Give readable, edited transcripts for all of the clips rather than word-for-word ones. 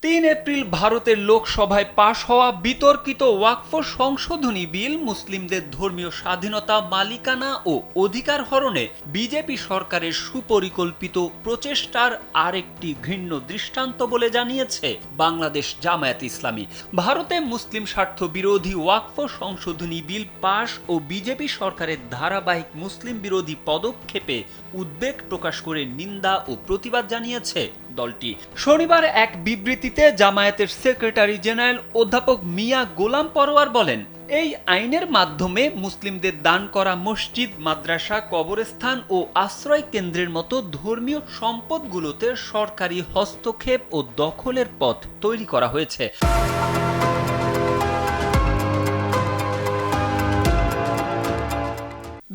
৩ April ভারতের লোকসভায় পাশ হওয়া বিতর্কিত ওয়াকফ সংশোধনী বিল মুসলিমদের ধর্মীয় স্বাধীনতা, মালিকানা ও অধিকার হরণে বিজেপি সরকারের সুপরিকল্পিত প্রচেষ্টার আরেকটি ঘৃণ্য দৃষ্টান্ত বলে জানিয়েছে বাংলাদেশ জামায়াত ইসলামী। ভারতে মুসলিম স্বার্থ বিরোধী ওয়াকফ সংশোধনী বিল পাশ ও বিজেপি সরকারের ধারাবাহিক মুসলিম বিরোধী পদক্ষেপে উদ্বেগ প্রকাশ করে নিন্দা ও প্রতিবাদ জানিয়েছে দলটি। শনিবার এক বিবৃতিতে জামায়াতের সেক্রেটারি জেনারেল অধ্যাপক মিয়া গোলাম পরোয়ার বলেন, এই আইনের মাধ্যমে মুসলিমদের দান করা মসজিদ, মাদ্রাসা, কবরস্থান ও আশ্রয় কেন্দ্রের মতো ধর্মীয় সম্পদগুলোতে সরকারি হস্তক্ষেপ ও দখলের পথ তৈরি করা হয়েছে।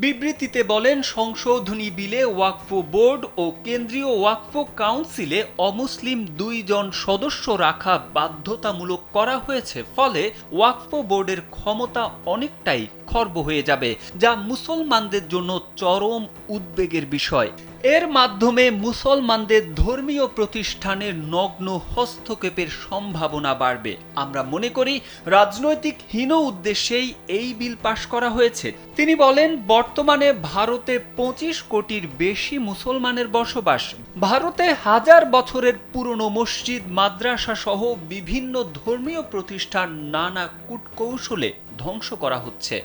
বিবৃতিতে বলেন, সংশোধনী বিলে ওয়াকফ বোর্ড ও কেন্দ্রীয় ওয়াকফ কাউন্সিলে অমুসলিম 2 জন সদস্য রাখা বাধ্যতামূলক করা হয়েছে। ফলে ওয়াকফ বোর্ডের ক্ষমতা অনেকটাই খর্ব হয়ে যাবে, যা মুসলমানদের জন্য চরম উদ্বেগের বিষয়। এর মাধ্যমে মুসলমানদের ধর্মীয় প্রতিষ্ঠানের নগ্ন হস্তক্ষেপের সম্ভাবনা বাড়বে। আমরা মনে করি রাজনৈতিক হীন উদ্দেশ্যেই এই বিল পাশ করা হয়েছে। তিনি বলেন, বর্তমানে ভারতে 25 কোটির বেশি মুসলমানের বসবাস। ভারতে হাজার বছরের পুরনো মসজিদ, মাদ্রাসা সহ বিভিন্ন ধর্মীয় প্রতিষ্ঠান নানা কূটকৌশলে ধ্বংস করা হচ্ছে।